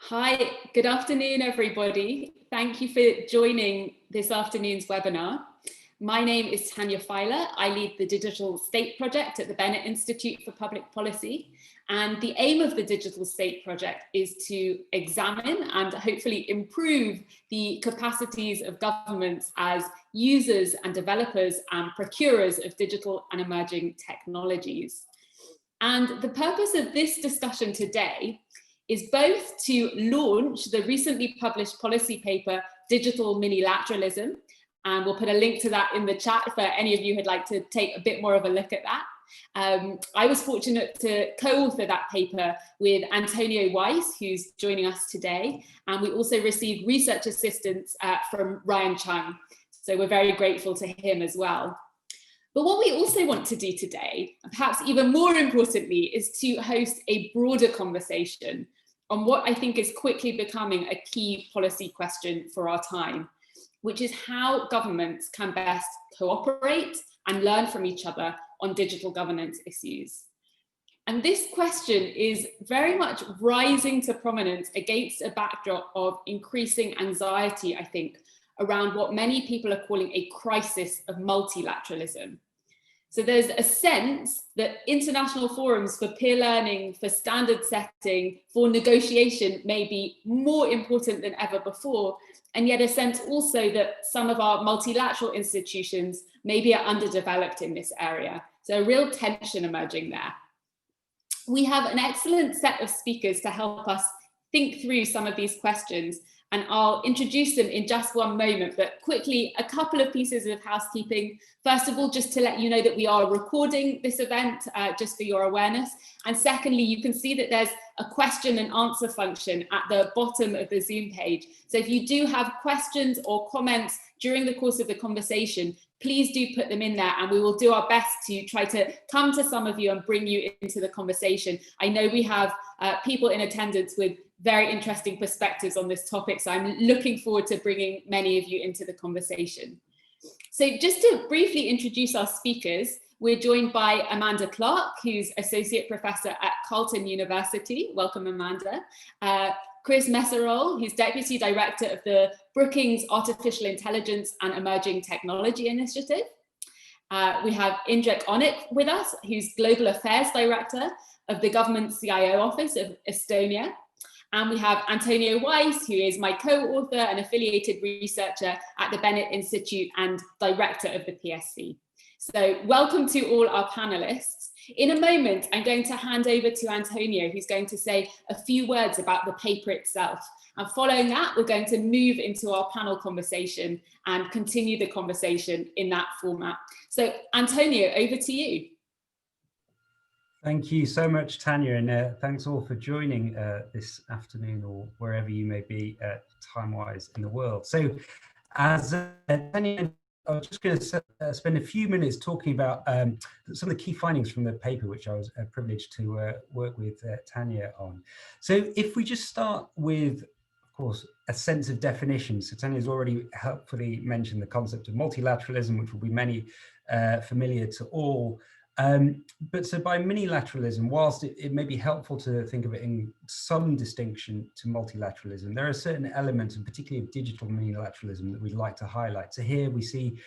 Hi, good afternoon, everybody. Thank you for joining this afternoon's webinar. My name is Tanya. I lead the Digital State Project at the Bennett Institute for Public Policy. And the aim of the Digital State Project is to examine and hopefully improve the capacities of governments as users and developers and procurers of digital and emerging technologies. And the purpose of this discussion today is both to launch the recently published policy paper, Digital Minilateralism, and we'll put a link to that in the chat for any of you who'd like to take a bit more of a look at that. I was fortunate to co-author that paper with Antonio Weiss, who's joining us today, and we also received research assistance from Ryan Chung, so we're very grateful to him as well. But what we also want to do today, and perhaps even more importantly, is to host a broader conversation on what I think is quickly becoming a key policy question for our time, which is how governments can best cooperate and learn from each other on digital governance issues. And this question is very much rising to prominence against a backdrop of increasing anxiety, I think, around what many people are calling a crisis of multilateralism. So there's a sense that international forums for peer learning, for standard setting, for negotiation may be more important than ever before, and yet a sense also that some of our multilateral institutions maybe are underdeveloped in this area. So a real tension emerging there. We have an excellent set of speakers to help us think through some of these questions, and I'll introduce them in just one moment, but quickly, a couple of pieces of housekeeping. First of all, just to let you know that we are recording this event, just for your awareness. And secondly, you can see that there's a question and answer function at the bottom of the Zoom page. So if you do have questions or comments during the course of the conversation, please do put them in there and we will do our best to try to come to some of you and bring you into the conversation. I know we have people in attendance with very interesting perspectives on this topic, so I'm looking forward to bringing many of you into the conversation. So just to briefly introduce our speakers, we're joined by Amanda Clarke, who's Associate Professor at Carleton University. Welcome, Amanda. Chris Meserole, who's Deputy Director of the Brookings Artificial Intelligence and Emerging Technology Initiative. We have Indrek Õnnik with us, who's Global Affairs Director of the Government CIO Office of Estonia. And we have Antonio Weiss, who is my co-author and affiliated researcher at the Bennett Institute and Director of the PSC. So welcome to all our panelists. In a moment, I'm going to hand over to Antonio, who's going to say a few words about the paper itself. And following that, we're going to move into our panel conversation and continue the conversation in that format. So Antonio, over to you. Thank you so much, Tanya, and thanks all for joining this afternoon or wherever you may be time-wise in the world. So as Tanya, I'm just going to spend a few minutes talking about some of the key findings from the paper, which I was privileged to work with Tanya on. So if we just start with, of course, a sense of definition. So Tanya's already helpfully mentioned the concept of multilateralism, which will be familiar to all. But so by minilateralism, whilst it may be helpful to think of it in some distinction to multilateralism, there are certain elements, and particularly of digital minilateralism, that we'd like to highlight. So here we see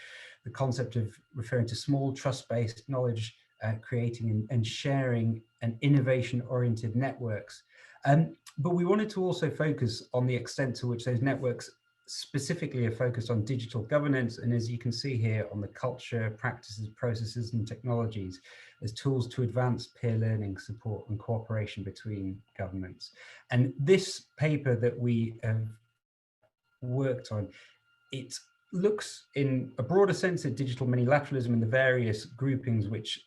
the concept of referring to small trust-based knowledge creating and sharing and innovation-oriented networks. But we wanted to also focus on the extent to which those networks specifically are focused on digital governance, and as you can see here, on the culture, practices, processes and technologies as tools to advance peer learning, support and cooperation between governments. And this paper that we have worked on, it looks in a broader sense at digital minilateralism and the various groupings which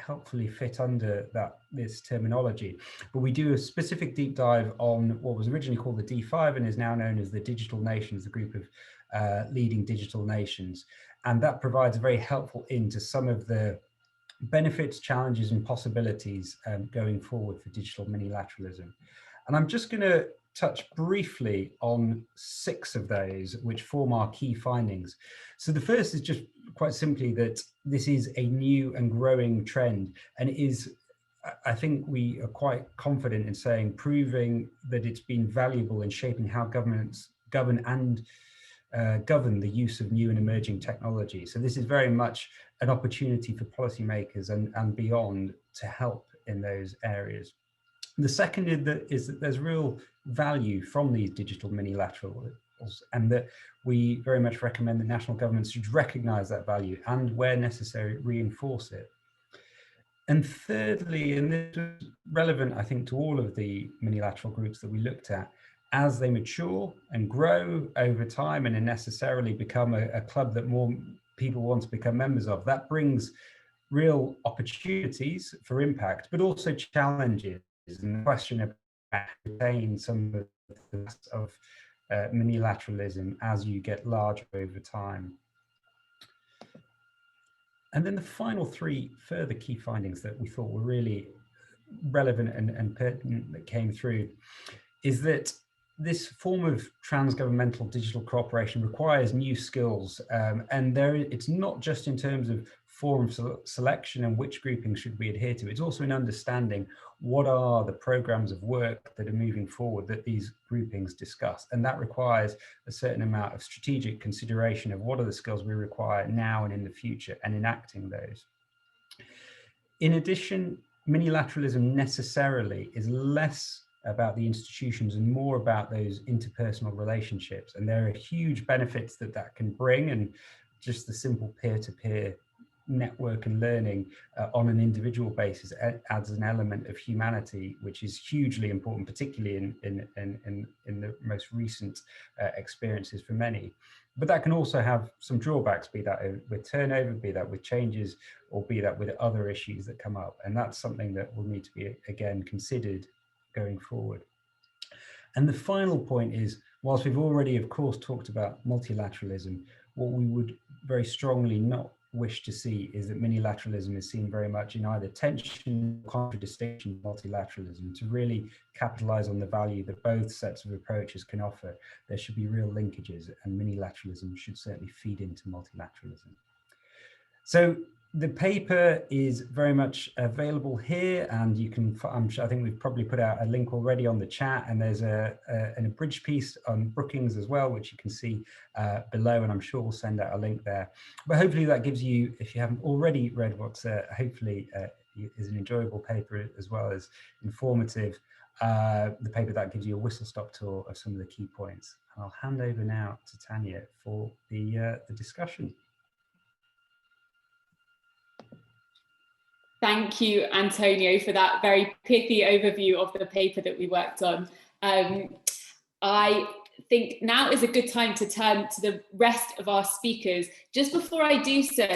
helpfully fit under this terminology. But we do a specific deep dive on what was originally called the D5 and is now known as the Digital Nations, the group of leading digital nations. And that provides a very helpful into some of the benefits, challenges and possibilities going forward for digital minilateralism. And I'm just going to touch briefly on 6 of those, which form our key findings. So the first is just quite simply that this is a new and growing trend, and it is I think we are quite confident in saying, proving that it's been valuable in shaping how governments govern the use of new and emerging technology. So this is very much an opportunity for policymakers and beyond to help in those areas. The second is that there's real value from these digital minilaterals, and that we very much recommend that national governments should recognise that value and, where necessary, reinforce it. And thirdly, and this is relevant, I think, to all of the minilateral groups that we looked at, as they mature and grow over time and necessarily become a club that more people want to become members of, that brings real opportunities for impact, but also challenges. And the question of retain some of minilateralism as you get larger over time. And then the final three further key findings that we thought were really relevant and pertinent that came through is that this form of transgovernmental digital cooperation requires new skills, and it's not just in terms of forum selection and which groupings should we adhere to, it's also in understanding what are the programs of work that are moving forward that these groupings discuss. And that requires a certain amount of strategic consideration of what are the skills we require now and in the future, and enacting those. In addition, minilateralism necessarily is less about the institutions and more about those interpersonal relationships. And there are huge benefits that can bring, and just the simple peer-to-peer network and learning on an individual basis adds an element of humanity, which is hugely important, particularly in the most recent experiences for many. But that can also have some drawbacks, be that with turnover, be that with changes, or be that with other issues that come up. And that's something that will need to be, again, considered going forward. And the final point is, whilst we've already, of course, talked about multilateralism, what we would very strongly not wish to see is that minilateralism is seen very much in either tension or contradistinction of multilateralism. To really capitalize on the value that both sets of approaches can offer, there should be real linkages, and minilateralism should certainly feed into multilateralism. So the paper is very much available here, and you can, I think we've probably put out a link already on the chat, and there's an abridged piece on Brookings as well, which you can see below, and I'm sure we'll send out a link there. But hopefully that gives you, if you haven't already read what's hopefully is an enjoyable paper as well as informative, the paper that gives you a whistle-stop tour of some of the key points. And I'll hand over now to Tanya for the discussion. Thank you, Antonio, for that very pithy overview of the paper that we worked on. I think now is a good time to turn to the rest of our speakers. Just before I do so,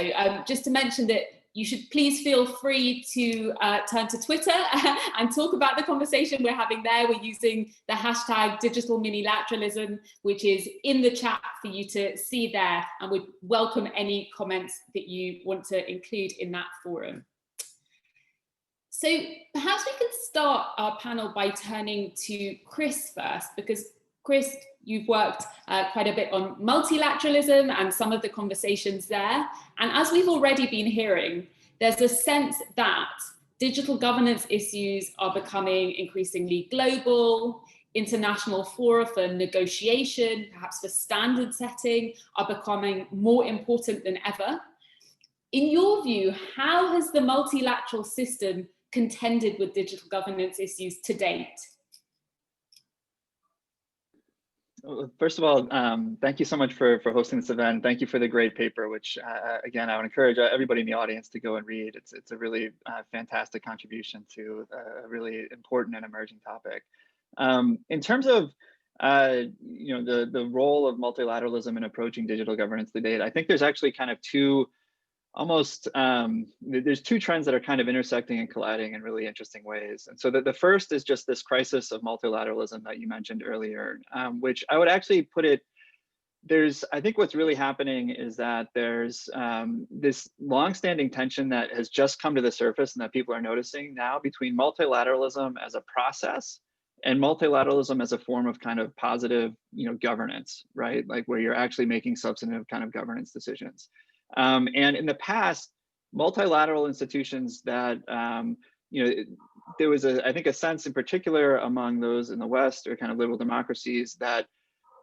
just to mention that you should please feel free to turn to Twitter and talk about the conversation we're having there. We're using the hashtag digital minilateralism, which is in the chat for you to see there, and would welcome any comments that you want to include in that forum. So perhaps we could start our panel by turning to Chris first, because Chris, you've worked quite a bit on multilateralism and some of the conversations there. And as we've already been hearing, there's a sense that digital governance issues are becoming increasingly global. International fora for negotiation, perhaps for standard setting, are becoming more important than ever. In your view, how has the multilateral system contended with digital governance issues to date? First of all, thank you so much for hosting this event. Thank you for the great paper, which again, I would encourage everybody in the audience to go and read. It's a really fantastic contribution to a really important and emerging topic. In terms of you know, the role of multilateralism in approaching digital governance to date, I think there's actually kind of there's two trends that are kind of intersecting and colliding in really interesting ways. And so the first is just this crisis of multilateralism that you mentioned earlier, which I would actually put it, I think what's really happening is that there's this longstanding tension that has just come to the surface and that people are noticing now between multilateralism as a process and multilateralism as a form of kind of positive, you know, governance, right? Like where you're actually making substantive kind of governance decisions. And in the past, multilateral institutions that there was I think a sense in particular among those in the West or kind of liberal democracies that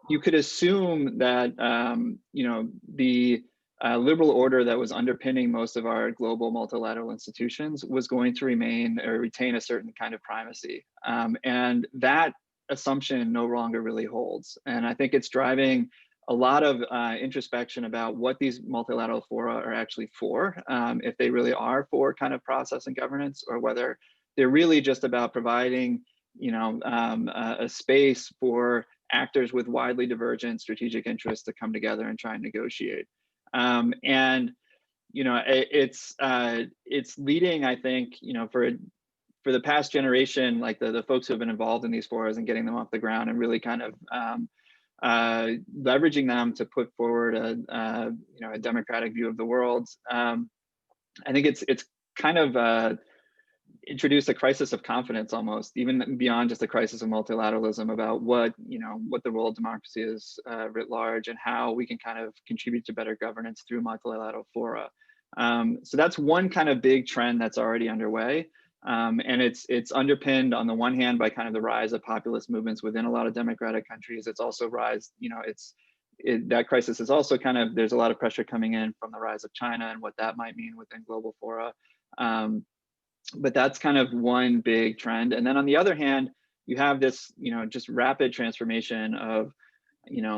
you could assume that the liberal order that was underpinning most of our global multilateral institutions was going to remain or retain a certain kind of primacy. And that assumption no longer really holds. And I think it's driving a lot of introspection about what these multilateral fora are actually for, if they really are for kind of process and governance, or whether they're really just about providing a space for actors with widely divergent strategic interests to come together and try and negotiate. It's leading, I think, for the past generation, like the folks who have been involved in these forums and getting them off the ground and really kind of leveraging them to put forward a democratic view of the world. I think it's kind of introduced a crisis of confidence, almost even beyond just a crisis of multilateralism, about what the role of democracy is writ large, and how we can kind of contribute to better governance through multilateral fora. So that's one kind of big trend that's already underway. And it's underpinned on the one hand by kind of the rise of populist movements within a lot of democratic countries. It's also that crisis is also kind of, there's a lot of pressure coming in from the rise of China and what that might mean within global fora. But that's kind of one big trend. And then on the other hand, you have this, just rapid transformation of,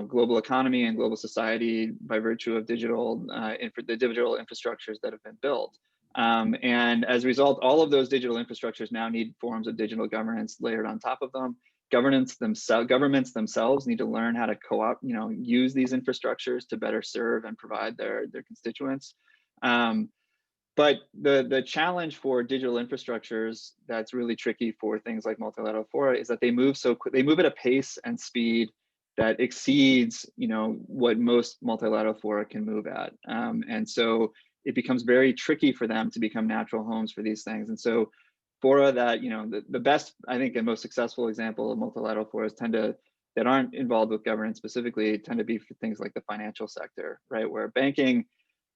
global economy and global society by virtue of the digital infrastructures that have been built. And as a result, all of those digital infrastructures now need forms of digital governance layered on top of them. Governments themselves need to learn how to use these infrastructures to better serve and provide their constituents. But the challenge for digital infrastructures that's really tricky for things like multilateral fora is that they move they move at a pace and speed that exceeds what most multilateral fora can move at. And so it becomes very tricky for them to become natural homes for these things. And so fora that, the best, I think, and most successful example of multilateral foras that aren't involved with governance specifically tend to be for things like the financial sector, right? Where banking,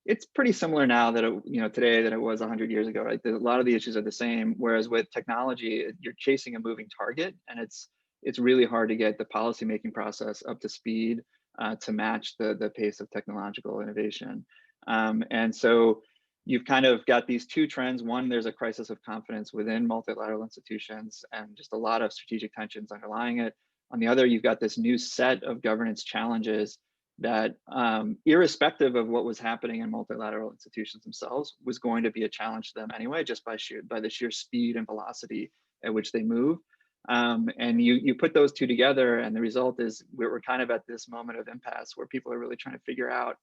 it's pretty similar now that today than it was 100 years ago, right? A lot of the issues are the same. Whereas with technology, you're chasing a moving target, and it's really hard to get the policymaking process up to speed to match the pace of technological innovation. And so you've kind of got these two trends. One, there's a crisis of confidence within multilateral institutions and just a lot of strategic tensions underlying it. On the other, you've got this new set of governance challenges that, irrespective of what was happening in multilateral institutions themselves, was going to be a challenge to them anyway, just by the sheer speed and velocity at which they move. And you put those two together, and the result is we're kind of at this moment of impasse where people are really trying to figure out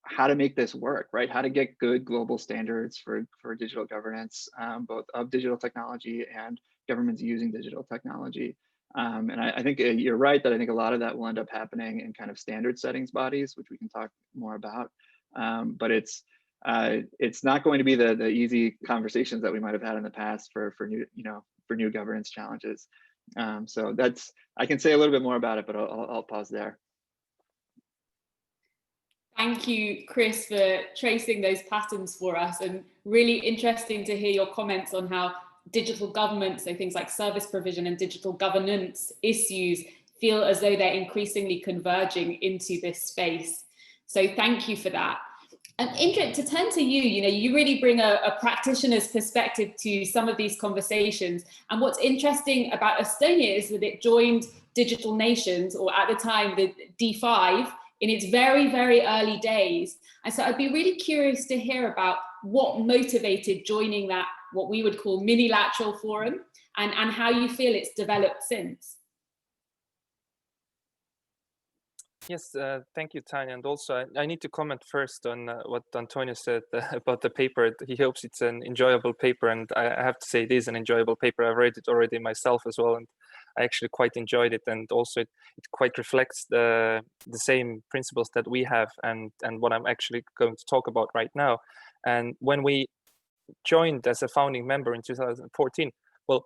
how to make this work, right? How to get good global standards for digital governance, both of digital technology and governments using digital technology. And I think you're right that I think a lot of that will end up happening in kind of standard settings bodies, which we can talk more about. But it's not going to be the easy conversations that we might have had in the past for new governance challenges. So I can say a little bit more about it, but I'll pause there. Thank you, Chris, for tracing those patterns for us, and really interesting to hear your comments on how digital government, so things like service provision and digital governance issues, feel as though they're increasingly converging into this space. So thank you for that. And Indrek, to turn to you, you really bring a practitioner's perspective to some of these conversations. And what's interesting about Estonia is that it joined Digital Nations, or at the time, the D5, in its very, very early days. And so I'd be really curious to hear about what motivated joining that, what we would call minilateral forum, and how you feel it's developed since. Yes, thank you, Tanya. And also, I need to comment first on what Antonio said about the paper. He hopes it's an enjoyable paper, and I have to say it is an enjoyable paper. I've read it already myself as well, and I actually quite enjoyed it. And also, it quite reflects the same principles that we have, and what I'm actually going to talk about right now. And when we joined as a founding member in 2014, well,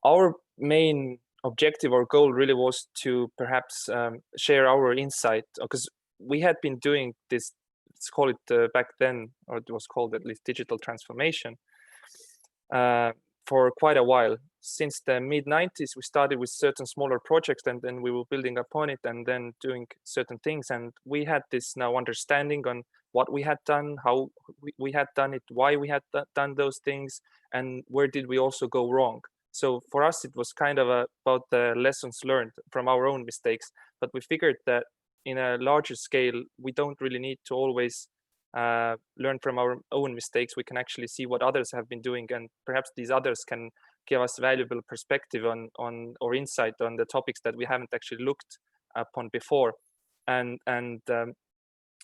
our main objective or goal really was to perhaps share our insight, because we had been doing this, let's call it back then, or it was called at least digital transformation, for quite a while. Since the mid-90s, we started with certain smaller projects, and then we were building upon it and then doing certain things. And we had this now understanding on what we had done, how we had done it, why we had done those things, and where did we also go wrong. So for us, it was kind of about the lessons learned from our own mistakes. But we figured that in a larger scale, we don't really need to always learn from our own mistakes. We can actually see what others have been doing, and perhaps these others can give us valuable perspective on or insight on the topics that we haven't actually looked upon before. And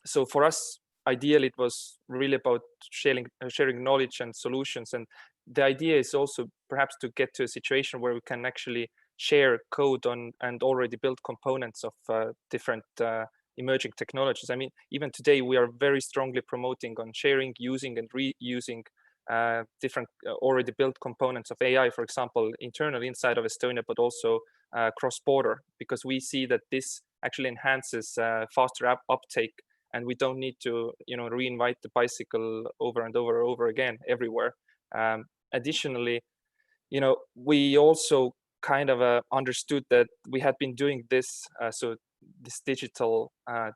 so for us, ideally, it was really about sharing knowledge and solutions. And the idea is also perhaps to get to a situation where we can actually share code on and already built components of different emerging technologies. I mean, even today, we are very strongly promoting on sharing, using, and reusing different already built components of AI, for example, internally inside of Estonia, but also cross-border, because we see that this actually enhances faster uptake, and we don't need to, reinvent the bicycle over and over again everywhere. Additionally, we also kind of understood that we had been doing this, this digital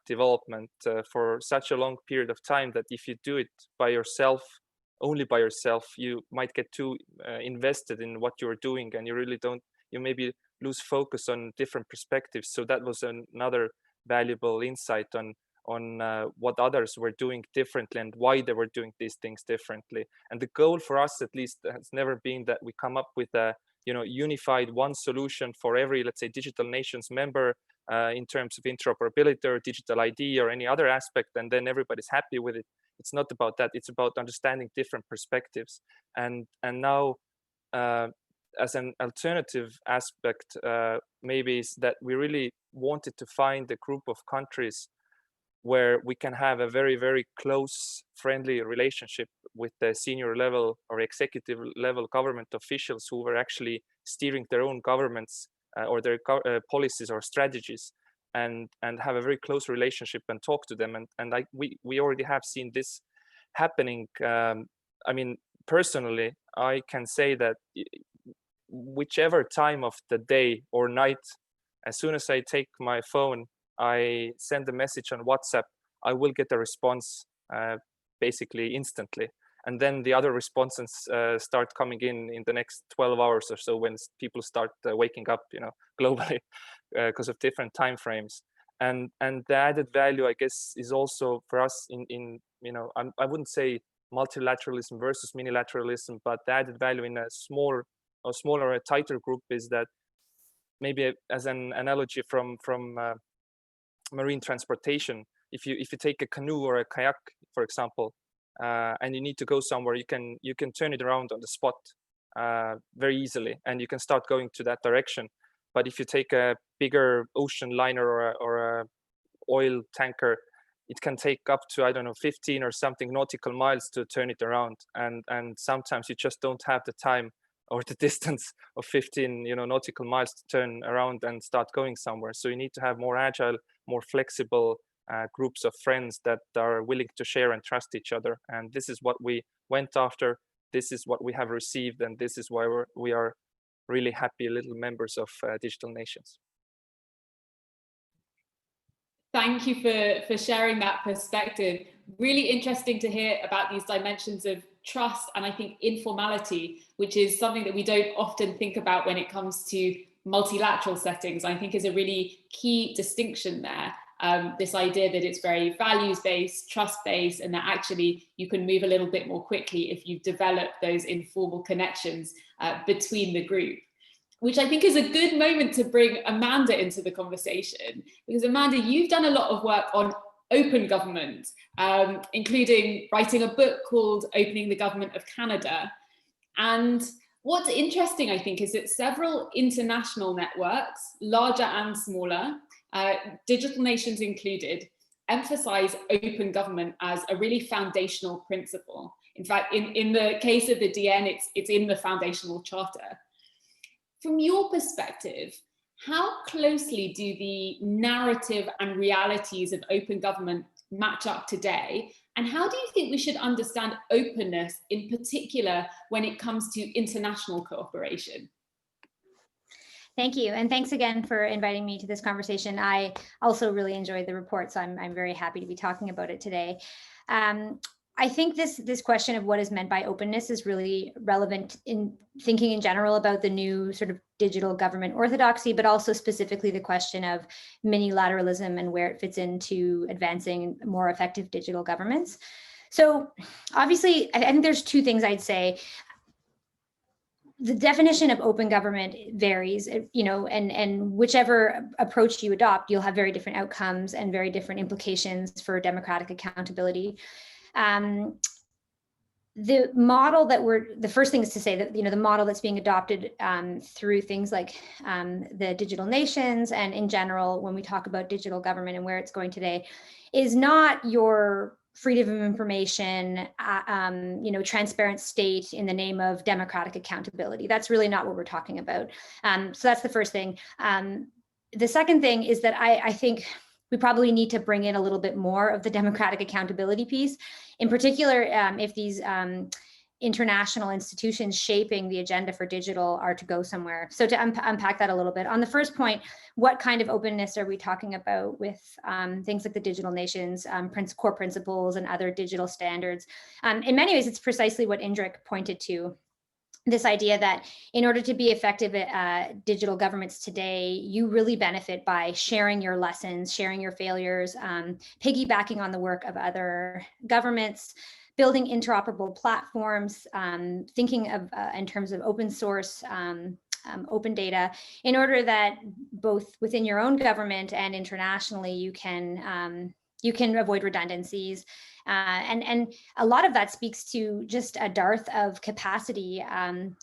development for such a long period of time that if you do it by yourself, only by yourself, you might get too invested in what you're doing, and you maybe lose focus on different perspectives. So that was another valuable insight on what others were doing differently and why they were doing these things differently. And the goal for us, at least, has never been that we come up with a unified one solution for every, let's say, digital nations member in terms of interoperability or digital ID or any other aspect, and then everybody's happy with it. It's not about that. It's about understanding different perspectives. And now, as an alternative aspect, maybe is that we really wanted to find a group of countries where we can have a very, very close, friendly relationship with the senior level or executive level government officials who were actually steering their own governments or their policies or strategies, and have a very close relationship and talk to them. And we already have seen this happening. I mean, personally, I can say that whichever time of the day or night, as soon as I take my phone, I send a message on WhatsApp, I will get a response basically instantly. And then the other responses start coming in the next 12 hours or so when people start waking up, globally because of different time frames. And the added value, I guess, is also for us I wouldn't say multilateralism versus minilateralism, but the added value in a smaller or a tighter group is that maybe as an analogy from marine transportation, if you take a canoe or a kayak, for example, and you need to go somewhere, you can turn it around on the spot very easily, and you can start going to that direction. But if you take a bigger ocean liner or a oil tanker, it can take up to, I don't know, 15 or something nautical miles to turn it around, and sometimes you just don't have the time or the distance of 15 nautical miles to turn around and start going somewhere. So you need to have more agile, more flexible groups of friends that are willing to share and trust each other. And this is what we went after. This is what we have received, and this is why we are really happy little members of Digital Nations. Thank you for sharing that perspective. Really interesting to hear about these dimensions of trust and I think informality, which is something that we don't often think about when it comes to multilateral settings. I think is a really key distinction there. This idea that it's very values-based, trust-based, and that actually you can move a little bit more quickly if you've developed those informal connections between the group. Which I think is a good moment to bring Amanda into the conversation, because Amanda, you've done a lot of work on open government, including writing a book called Opening the Government of Canada. And what's interesting, I think, is that several international networks, larger and smaller, Digital Nations included, emphasize open government as a really foundational principle. In fact, in the case of the DN, it's in the foundational charter. From your perspective, how closely do the narrative and realities of open government match up today? And how do you think we should understand openness, in particular, when it comes to international cooperation? Thank you. And thanks again for inviting me to this conversation. I also really enjoyed the report, so I'm very happy to be talking about it today. I think this question of what is meant by openness is really relevant in thinking in general about the new sort of digital government orthodoxy, but also specifically the question of minilateralism and where it fits into advancing more effective digital governments. So obviously, I think there's two things I'd say. The definition of open government varies, and whichever approach you adopt, you'll have very different outcomes and very different implications for democratic accountability. The model the first thing is to say that, the model that's being adopted through things like the digital nations and in general, when we talk about digital government and where it's going today, is not your freedom of information, transparent state in the name of democratic accountability. That's really not what we're talking about. So that's the first thing. The second thing is that I think we probably need to bring in a little bit more of the democratic accountability piece, in particular, if these international institutions shaping the agenda for digital are to go somewhere. So to unpack that a little bit, on the first point, what kind of openness are we talking about with things like the digital nations, core principles and other digital standards? In many ways, it's precisely what Indrek pointed to. This idea that in order to be effective at digital governments today, you really benefit by sharing your lessons, sharing your failures, piggybacking on the work of other governments, building interoperable platforms, thinking of in terms of open source, open data, in order that both within your own government and internationally, you can avoid redundancies. And a lot of that speaks to just a dearth of capacity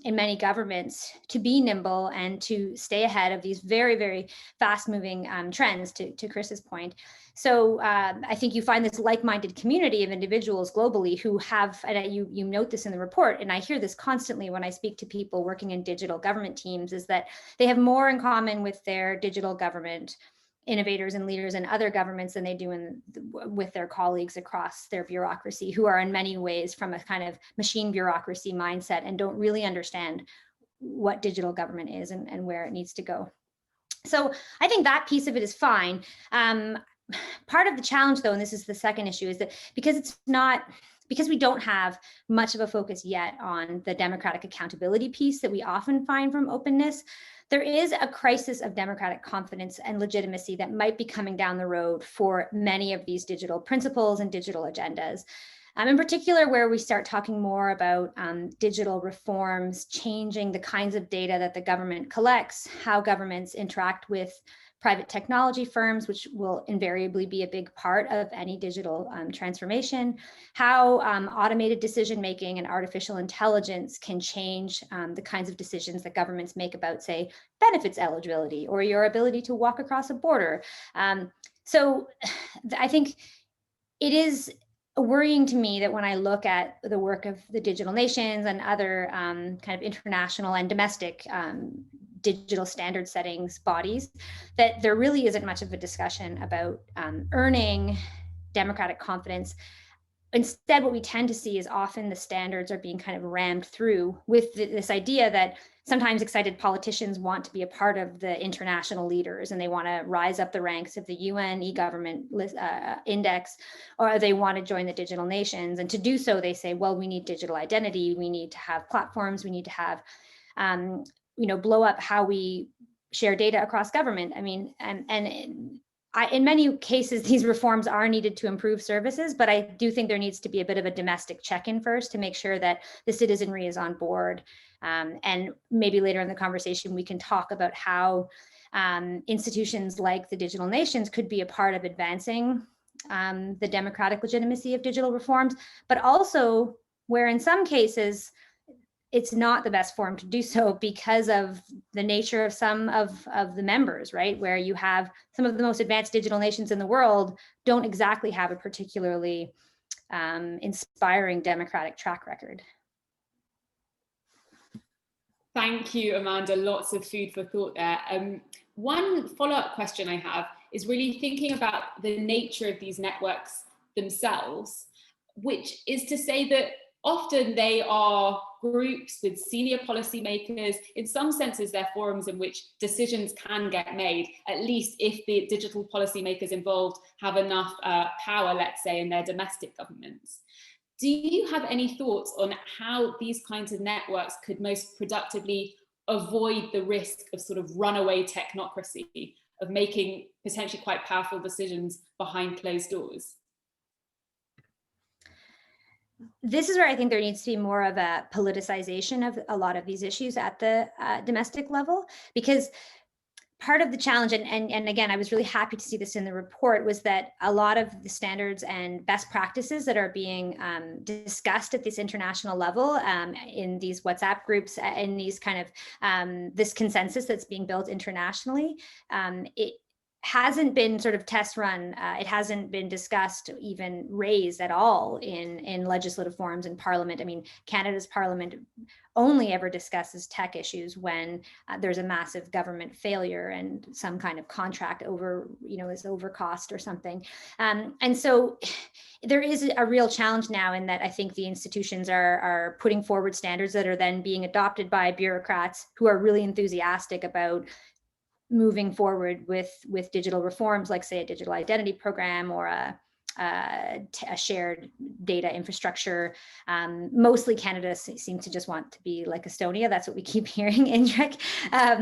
in many governments to be nimble and to stay ahead of these very, very fast moving trends, to Chris's point. So I think you find this like-minded community of individuals globally who have, and you note this in the report, and I hear this constantly when I speak to people working in digital government teams, is that they have more in common with their digital government innovators and leaders in other governments than they do with their colleagues across their bureaucracy, who are in many ways from a kind of machine bureaucracy mindset and don't really understand what digital government is and where it needs to go. So I think that piece of it is fine. Part of the challenge, though, and this is the second issue, is that because we don't have much of a focus yet on the democratic accountability piece that we often find from openness, there is a crisis of democratic confidence and legitimacy that might be coming down the road for many of these digital principles and digital agendas. In particular, where we start talking more about digital reforms, changing the kinds of data that the government collects, how governments interact with private technology firms, which will invariably be a big part of any digital transformation, how automated decision-making and artificial intelligence can change the kinds of decisions that governments make about, say, benefits eligibility or your ability to walk across a border. So I think it is worrying to me that when I look at the work of the digital nations and other kind of international and domestic digital standard settings bodies, that there really isn't much of a discussion about earning democratic confidence. Instead, what we tend to see is often the standards are being kind of rammed through with this idea that sometimes excited politicians want to be a part of the international leaders and they want to rise up the ranks of the UN e-government index, or they want to join the digital nations. And to do so, they say, well, we need digital identity, we need to have platforms, we need to have blow up how we share data across government. I mean, in many cases, these reforms are needed to improve services, but I do think there needs to be a bit of a domestic check-in first to make sure that the citizenry is on board. And maybe later in the conversation, we can talk about how institutions like the digital nations could be a part of advancing the democratic legitimacy of digital reforms, but also where in some cases, it's not the best forum to do so because of the nature of some of the members, right? Where you have some of the most advanced digital nations in the world don't exactly have a particularly inspiring democratic track record. Thank you, Amanda. Lots of food for thought there. One follow-up question I have is really thinking about the nature of these networks themselves. which is to say that often they are groups with senior policymakers. In some senses, they're forums in which decisions can get made, at least if the digital policymakers involved have enough power, let's say, in their domestic governments. Do you have any thoughts on how these kinds of networks could most productively avoid the risk of sort of runaway technocracy, of making potentially quite powerful decisions behind closed doors? This is where I think there needs to be more of a politicization of a lot of these issues at the domestic level, because part of the challenge, and again, I was really happy to see this in the report, was that a lot of the standards and best practices that are being discussed at this international level in these WhatsApp groups, in these kind of this consensus that's being built internationally, it hasn't been sort of test run. It hasn't been discussed, even raised at all in legislative forums in Parliament. I mean, Canada's Parliament only ever discusses tech issues when there's a massive government failure and some kind of contract is overcost or something. And so there is a real challenge now in that I think the institutions are putting forward standards that are then being adopted by bureaucrats who are really enthusiastic about moving forward with digital reforms, like say a digital identity program or a shared data infrastructure. Mostly Canada seems to just want to be like Estonia. That's what we keep hearing, Indrek,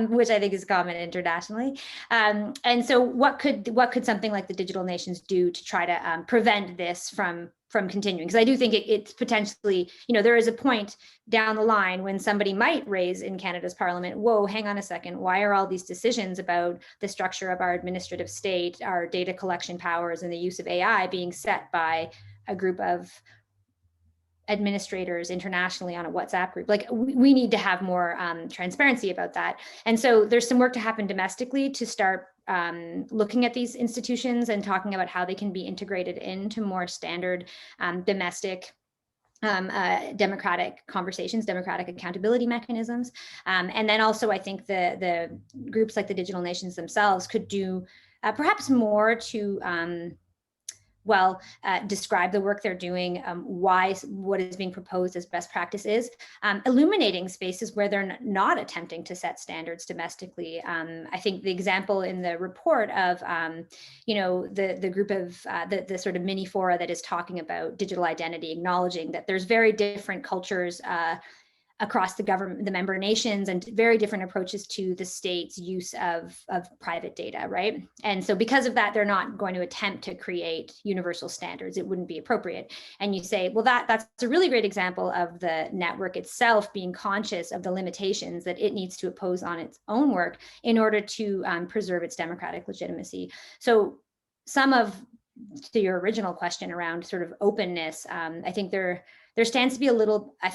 which I think is common internationally. And so what could something like the Digital Nations do to try to prevent this from continuing? Because I do think it's potentially, there is a point down the line when somebody might raise in Canada's Parliament, whoa, hang on a second, why are all these decisions about the structure of our administrative state, our data collection powers, and the use of AI being set by a group of administrators internationally on a WhatsApp group? Like, we need to have more transparency about that. And so there's some work to happen domestically to start looking at these institutions and talking about how they can be integrated into more standard domestic democratic conversations, democratic accountability mechanisms. And then also I think the groups like the Digital Nations themselves could do perhaps more to describe the work they're doing, what is being proposed as best practice is, illuminating spaces where they're not attempting to set standards domestically. I think the example in the report of, the group of the sort of mini fora that is talking about digital identity, acknowledging that there's very different cultures across the member nations, and very different approaches to the state's use of private data, right? And so because of that, they're not going to attempt to create universal standards. It wouldn't be appropriate. And you say, well, that's a really great example of the network itself being conscious of the limitations that it needs to impose on its own work in order to preserve its democratic legitimacy. So to your original question around sort of openness, I think there stands to be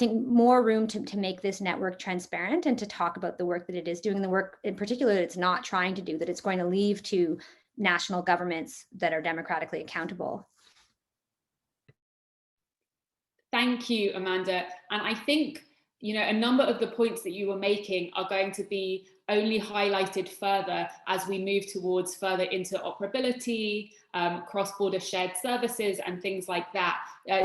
more room to make this network transparent and to talk about the work that it is doing, the work in particular that it's not trying to do, that it's going to leave to national governments that are democratically accountable. Thank you, Amanda. And I think, a number of the points that you were making are going to be only highlighted further as we move towards further interoperability, cross-border shared services and things like that.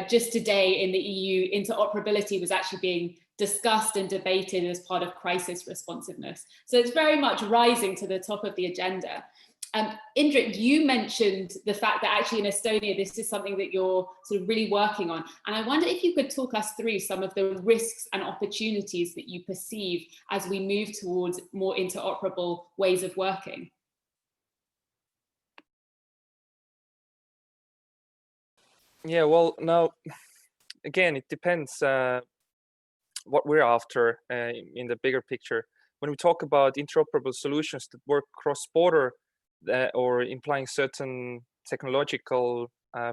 Just today in the EU, interoperability was actually being discussed and debated as part of crisis responsiveness. So it's very much rising to the top of the agenda. Indrek, you mentioned the fact that actually in Estonia, this is something that you're sort of really working on. And I wonder if you could talk us through some of the risks and opportunities that you perceive as we move towards more interoperable ways of working. Yeah, well, now, again, it depends what we're after in the bigger picture. When we talk about interoperable solutions that work cross-border, or implying certain technological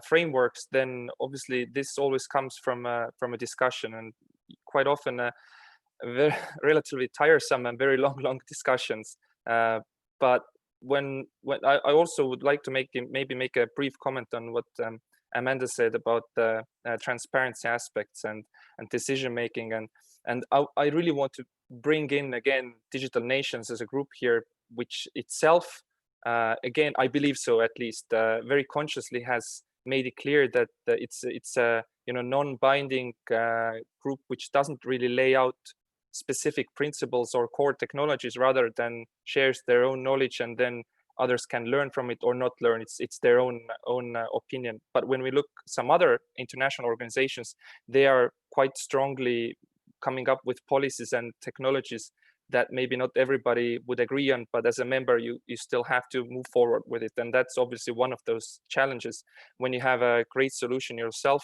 frameworks, then obviously this always comes from a discussion, and quite often very relatively tiresome and very long discussions. But when I also would like to maybe make a brief comment on what Amanda said about the transparency aspects and decision making, and I really want to bring in again Digital Nations as a group here, which itself again, I believe so at least, very consciously has made it clear that it's a non-binding group which doesn't really lay out specific principles or core technologies, rather than shares their own knowledge and then others can learn from it or not learn. It's their own opinion. But when we look some other international organizations, they are quite strongly coming up with policies and technologies that maybe not everybody would agree on, but as a member, you still have to move forward with it. And that's obviously one of those challenges when you have a great solution yourself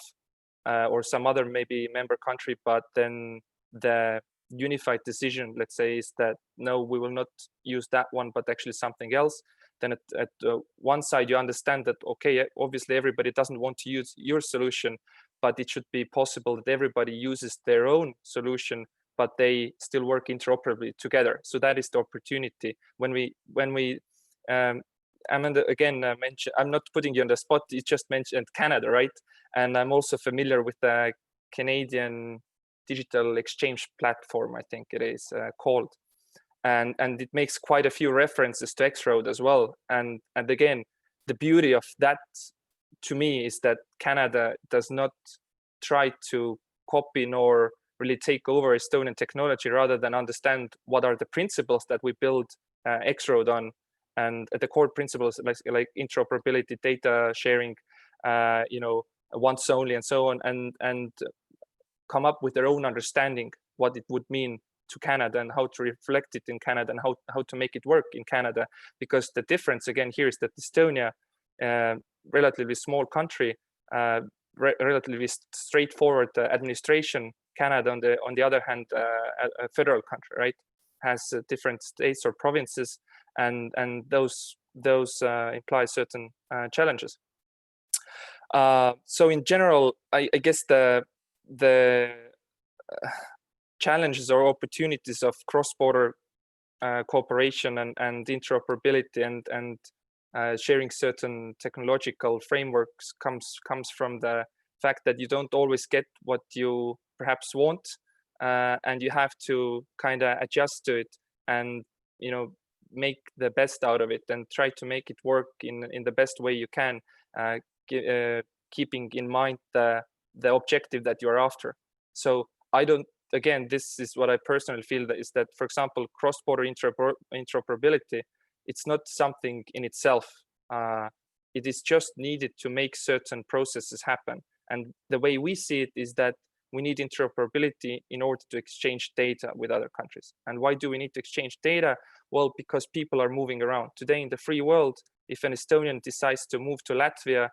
or some other maybe member country, but then the unified decision, let's say, is that no, we will not use that one, but actually something else. Then at one side, you understand that, okay, obviously everybody doesn't want to use your solution, but it should be possible that everybody uses their own solution, but they still work interoperably together. So that is the opportunity. When we Amanda again mentioned, I'm not putting you on the spot, you just mentioned Canada, right? And I'm also familiar with the Canadian digital exchange platform, I think it is called. And it makes quite a few references to X-Road as well. And again, the beauty of that to me is that Canada does not try to copy nor really take over Estonian technology, rather than understand what are the principles that we build X-Road on, and the core principles like interoperability, data sharing, once only, and so on, and come up with their own understanding what it would mean to Canada and how to reflect it in Canada and how to make it work in Canada. Because the difference again here is that Estonia, relatively small country, relatively straightforward administration. Canada, on the other hand, a federal country, right, has different states or provinces, and those imply certain challenges. So in general, I guess the challenges or opportunities of cross-border cooperation and interoperability and sharing certain technological frameworks comes from the fact that you don't always get what you perhaps want, and you have to kind of adjust to it and make the best out of it and try to make it work in the best way you can, keeping in mind the objective that you're after. So again, this is what I personally feel, that is that, for example, cross-border interoperability, it's not something in itself. It is just needed to make certain processes happen. And the way we see it is that we need interoperability in order to exchange data with other countries. And why do we need to exchange data? Well, because people are moving around. Today in the free world, if an Estonian decides to move to Latvia,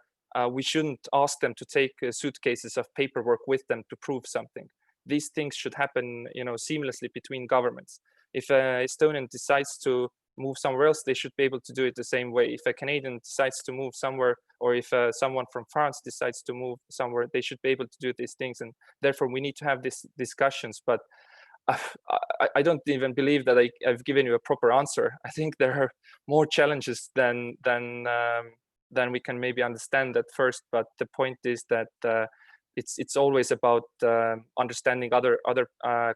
we shouldn't ask them to take suitcases of paperwork with them to prove something. These things should happen, seamlessly between governments. If an Estonian decides to move somewhere else, they should be able to do it the same way. If a Canadian decides to move somewhere, or if someone from France decides to move somewhere, they should be able to do these things. And therefore, we need to have these discussions. But I don't even believe that I've given you a proper answer. I think there are more challenges than we can maybe understand at first. But the point is that it's always about understanding other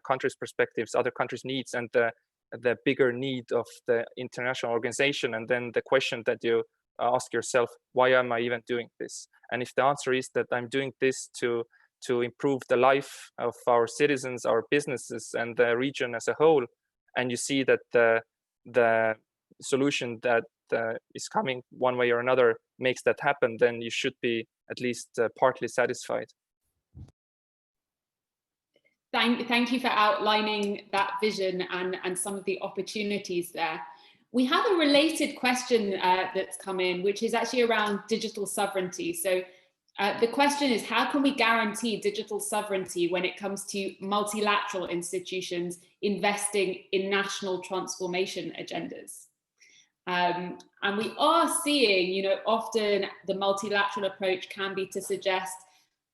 countries' perspectives, other countries' needs, and the bigger need of the international organization. And then the question that you ask yourself, why am I even doing this? And if the answer is that I'm doing this to improve the life of our citizens, our businesses, and the region as a whole, and you see that the solution that is coming one way or another makes that happen, then you should be at least partly satisfied. Thank you for outlining that vision and some of the opportunities there. We have a related question that's come in, which is actually around digital sovereignty. So the question is, how can we guarantee digital sovereignty when it comes to multilateral institutions investing in national transformation agendas? And we are seeing, often the multilateral approach can be to suggest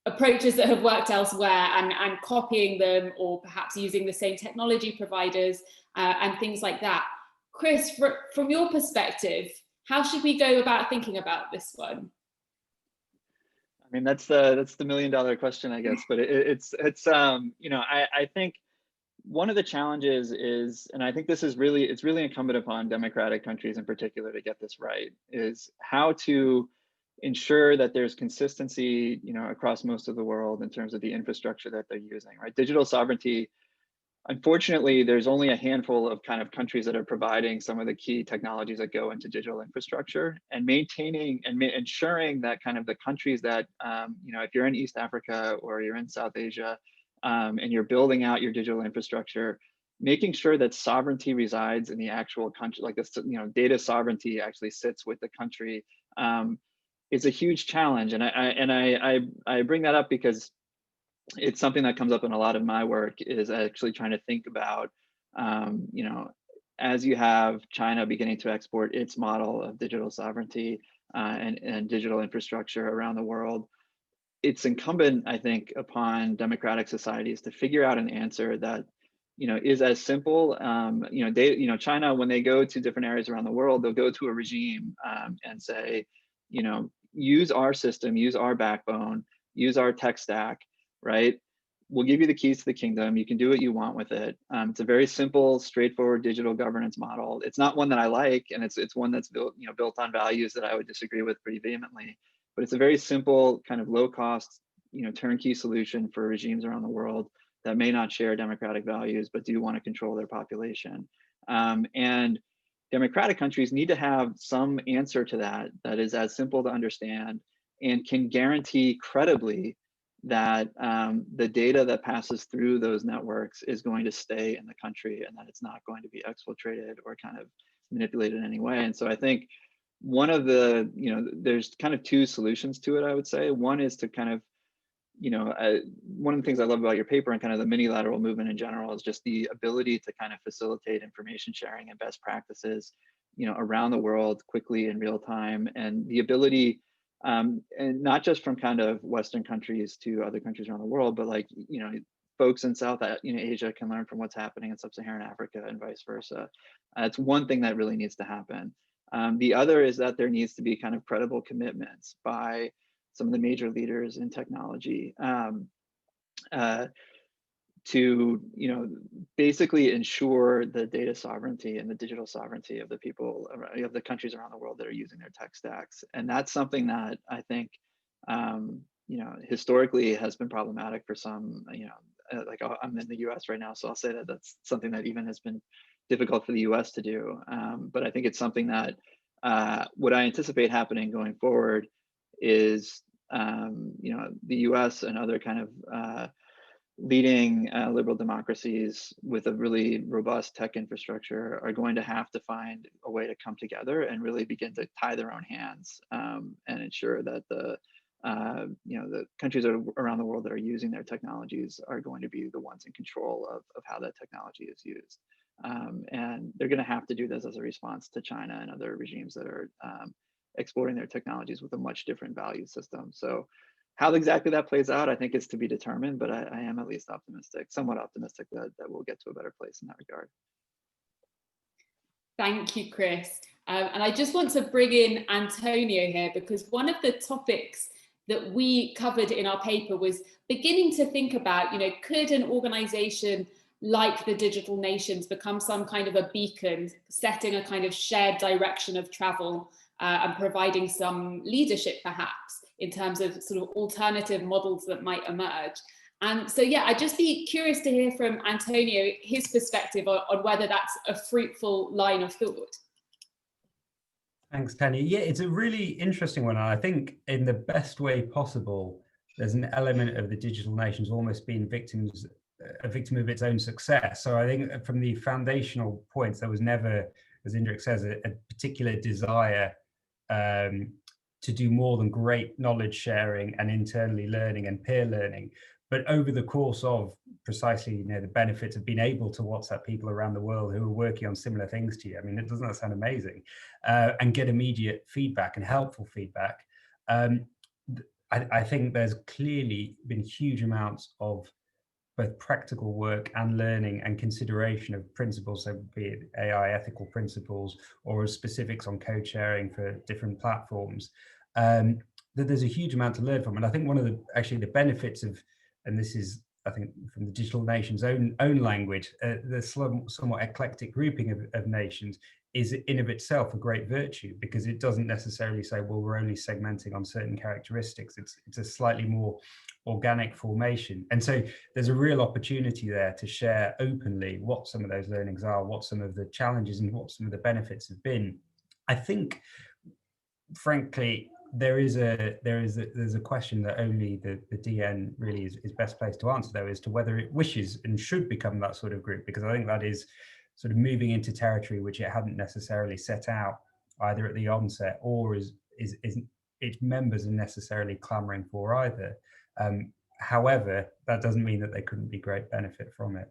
approaches that have worked elsewhere and copying them, or perhaps using the same technology providers and things like that. Chris, from your perspective, how should we go about thinking about this one? I mean, that's the million-dollar question, I guess. But it's I think one of the challenges is, and I think this is it's really incumbent upon democratic countries in particular to get this right, is how to ensure that there's consistency, across most of the world in terms of the infrastructure that they're using, right? Digital sovereignty, unfortunately, there's only a handful of kind of countries that are providing some of the key technologies that go into digital infrastructure, and maintaining and ensuring that kind of the countries that, if you're in East Africa or you're in South Asia, and you're building out your digital infrastructure, making sure that sovereignty resides in the actual country, like this, data sovereignty actually sits with the country, is a huge challenge. And I bring that up because it's something that comes up in a lot of my work, is actually trying to think about, as you have China beginning to export its model of digital sovereignty and digital infrastructure around the world, it's incumbent, I think, upon democratic societies to figure out an answer that, is as simple. China, when they go to different areas around the world, they'll go to a regime and say, use our system, use our backbone, use our tech stack, right? We'll give you the keys to the kingdom. You can do what you want with it. It's a very simple, straightforward digital governance model. It's not one that I like, and it's one that's built on values that I would disagree with pretty vehemently. But it's a very simple, kind of low cost, turnkey solution for regimes around the world that may not share democratic values, but do want to control their population. And democratic countries need to have some answer to that is as simple to understand and can guarantee credibly that the data that passes through those networks is going to stay in the country, and that it's not going to be exfiltrated or kind of manipulated in any way. And so I think one of the, there's kind of two solutions to it, I would say. One is to kind of, one of the things I love about your paper and kind of the minilateral movement in general is just the ability to kind of facilitate information sharing and best practices, around the world quickly in real time, and the ability, and not just from kind of Western countries to other countries around the world, but like, folks in South Asia can learn from what's happening in Sub-Saharan Africa and vice versa. It's one thing that really needs to happen. The other is that there needs to be kind of credible commitments by some of the major leaders in technology to, basically ensure the data sovereignty and the digital sovereignty of the people, of the countries around the world that are using their tech stacks. And that's something that I think, historically has been problematic for some, like I'm in the US right now, so I'll say that that's something that even has been difficult for the US to do. But I think it's something that what I anticipate happening going forward is, the US and other kind of leading liberal democracies with a really robust tech infrastructure are going to have to find a way to come together and really begin to tie their own hands and ensure that the countries around the world that are using their technologies are going to be the ones in control of how that technology is used. And they're going to have to do this as a response to China and other regimes that are exporting their technologies with a much different value system. So how exactly that plays out, I think, is to be determined, but I am at least optimistic, somewhat optimistic that we'll get to a better place in that regard. Thank you, Chris. And I just want to bring in Antonio here, because one of the topics that we covered in our paper was beginning to think about, could an organization like the Digital Nations become some kind of a beacon, setting a kind of shared direction of travel and providing some leadership perhaps in terms of sort of alternative models that might emerge. And so, yeah, I'd just be curious to hear from Antonio, his perspective on whether that's a fruitful line of thought. Thanks, Tanya. Yeah, it's a really interesting one. And I think in the best way possible, there's an element of the Digital Nations almost being a victim of its own success. So I think from the foundational points, there was never, as Indrek says, a particular desire to do more than great knowledge sharing and internally learning and peer learning. But over the course of precisely, the benefits of being able to WhatsApp people around the world who are working on similar things to you. I mean, doesn't that sound amazing? And get immediate feedback and helpful feedback. I think there's clearly been huge amounts of both practical work and learning and consideration of principles, so be it AI ethical principles or specifics on code sharing for different platforms, that there's a huge amount to learn from. And I think one of the benefits of, and this is I think from the Digital Nation's own language, the somewhat eclectic grouping of nations is in of itself a great virtue, because it doesn't necessarily say, well, we're only segmenting on certain characteristics. It's a slightly more organic formation. And so there's a real opportunity there to share openly what some of those learnings are, what some of the challenges and what some of the benefits have been. I think, frankly, there's a question that only the DN really is best placed to answer, though, as to whether it wishes and should become that sort of group, because I think that is sort of moving into territory which it hadn't necessarily set out either at the onset, or is its members are necessarily clamoring for either. However, that doesn't mean that there couldn't be great benefit from it.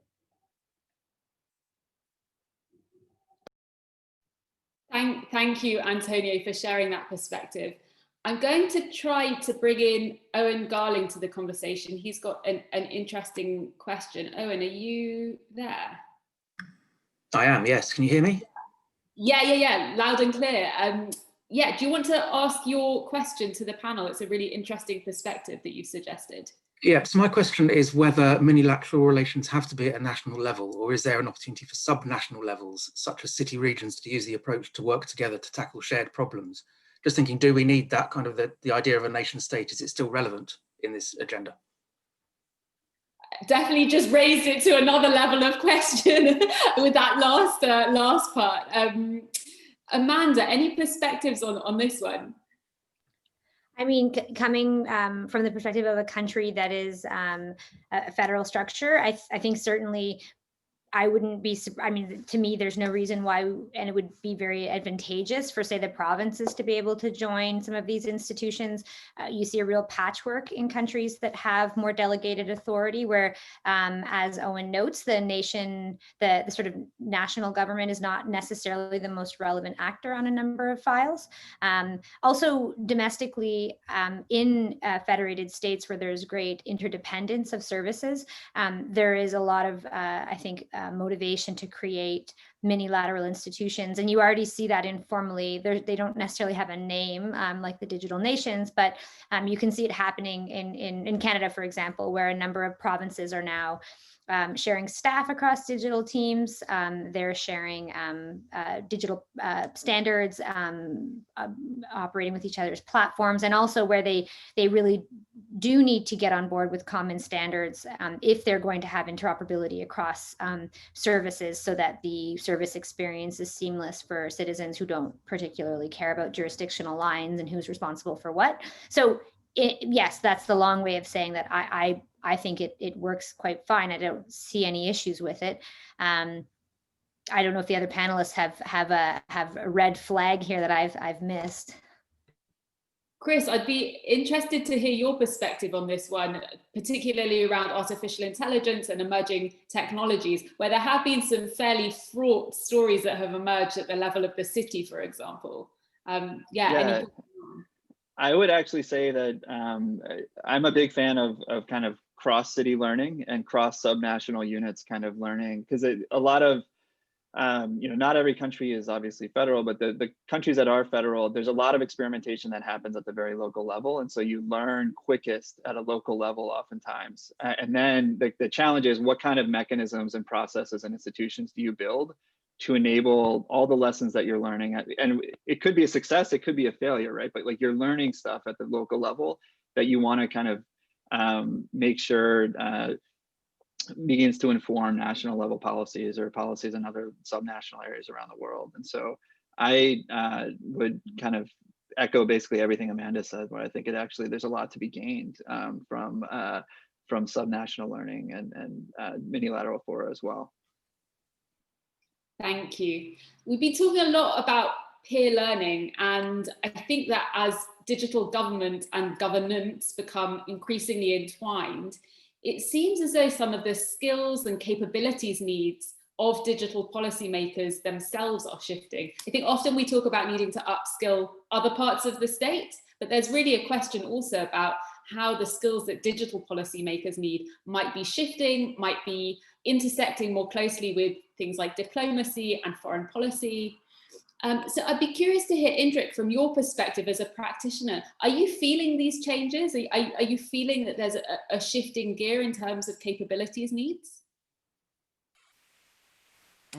Thank you, Antonio, for sharing that perspective. I'm going to try to bring in Owen Garling to the conversation. He's got an interesting question. Owen, are you there? I am, yes. Can you hear me? Yeah, loud and clear. Yeah, do you want to ask your question to the panel? It's a really interesting perspective that you've suggested. Yeah, so my question is whether minilateral relations have to be at a national level, or is there an opportunity for subnational levels, such as city regions, to use the approach to work together to tackle shared problems? Just thinking, do we need that kind of the idea of a nation state? Is it still relevant in this agenda? Definitely just raised it to another level of question with that last part. Amanda, any perspectives on this one? I mean, coming from the perspective of a country that is a federal structure, I think certainly I wouldn't be, I mean, to me, there's no reason why, and it would be very advantageous for, say, the provinces to be able to join some of these institutions. You see a real patchwork in countries that have more delegated authority, where, as Owen notes, the nation, the sort of national government is not necessarily the most relevant actor on a number of files. Also, domestically, in federated states where there's great interdependence of services, there is a lot of, I think, motivation to create minilateral institutions. And you already see that informally. They don't necessarily have a name like the digital nations, but you can see it happening in Canada, for example, where a number of provinces are now sharing staff across digital teams. They're sharing digital standards, operating with each other's platforms, and also where they really do need to get on board with common standards if they're going to have interoperability across services, so that the service experience is seamless for citizens who don't particularly care about jurisdictional lines and who's responsible for what. So yes, that's the long way of saying that I think it works quite fine. I don't see any issues with it. I don't know if the other panelists have a red flag here that I've missed. Chris, I'd be interested to hear your perspective on this one, particularly around artificial intelligence and emerging technologies, where there have been some fairly fraught stories that have emerged at the level of the city, for example. Yeah. I would actually say that I'm a big fan of kind of cross-city learning and cross-subnational units kind of learning, because a lot of, not every country is obviously federal, but the countries that are federal, there's a lot of experimentation that happens at the very local level. And so you learn quickest at a local level oftentimes. And then the challenge is, what kind of mechanisms and processes and institutions do you build to enable all the lessons that you're learning? And it could be a success, it could be a failure, right? But like, you're learning stuff at the local level that you want to kind of make sure begins to inform national level policies or policies in other subnational areas around the world. And so I would kind of echo basically everything Amanda said, where I think there's a lot to be gained from subnational learning and minilateral fora as well. Thank you. We've been talking a lot about peer learning, and I think that as digital government and governance become increasingly entwined, it seems as though some of the skills and capabilities needs of digital policymakers themselves are shifting. I think often we talk about needing to upskill other parts of the state, but there's really a question also about how the skills that digital policymakers need might be shifting, might be intersecting more closely with things like diplomacy and foreign policy. So I'd be curious to hear, Indrek, from your perspective as a practitioner, are you feeling these changes? Are you feeling that there's a shift in gear in terms of capabilities needs?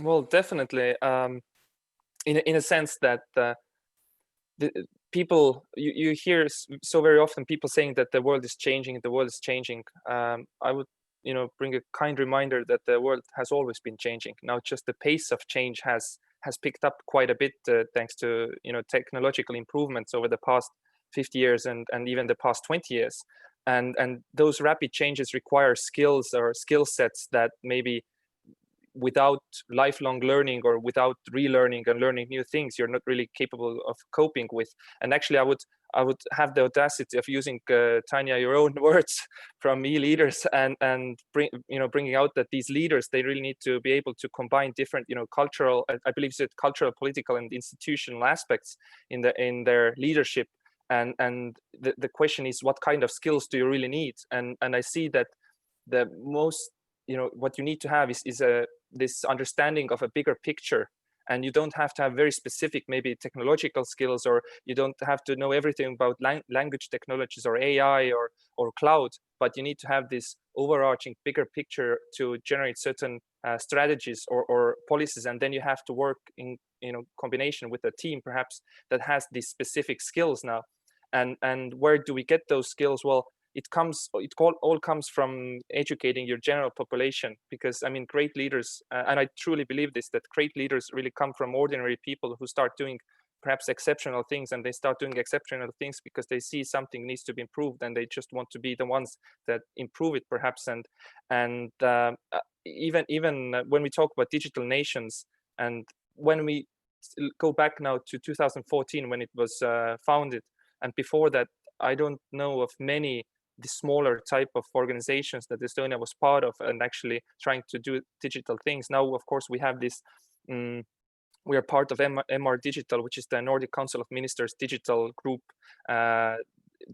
Well, definitely, in a sense that the people, you hear so very often people saying that the world is changing, the world is changing. I would, bring a kind reminder that the world has always been changing. Now, just the pace of change has picked up quite a bit thanks to technological improvements over the past 50 years and even the past 20 years. And those rapid changes require skills or skill sets that maybe without lifelong learning or without relearning and learning new things, you're not really capable of coping with. And actually, I would have the audacity of using, Tanya, your own words from e-leaders and bringing out that these leaders, they really need to be able to combine different, cultural, I believe it's cultural, political, and institutional aspects in their leadership. And the question is, what kind of skills do you really need? And I see that the most, what you need to have is this understanding of a bigger picture. And you don't have to have very specific, maybe technological skills, or you don't have to know everything about language technologies or AI or cloud, but you need to have this overarching bigger picture to generate certain strategies or policies. And then you have to work in combination with a team perhaps that has these specific skills now. And where do we get those skills? Well, it all comes from educating your general population, because I mean, great leaders, and I truly believe this, that great leaders really come from ordinary people who start doing perhaps exceptional things, and they start doing exceptional things because they see something needs to be improved, and they just want to be the ones that improve it perhaps. And even when we talk about digital nations, and when we go back now to 2014 when it was founded, and before that, I don't know of many the smaller type of organizations that Estonia was part of and actually trying to do digital things. Now, of course, we have this, we are part of MR Digital, which is the Nordic Council of Ministers digital group.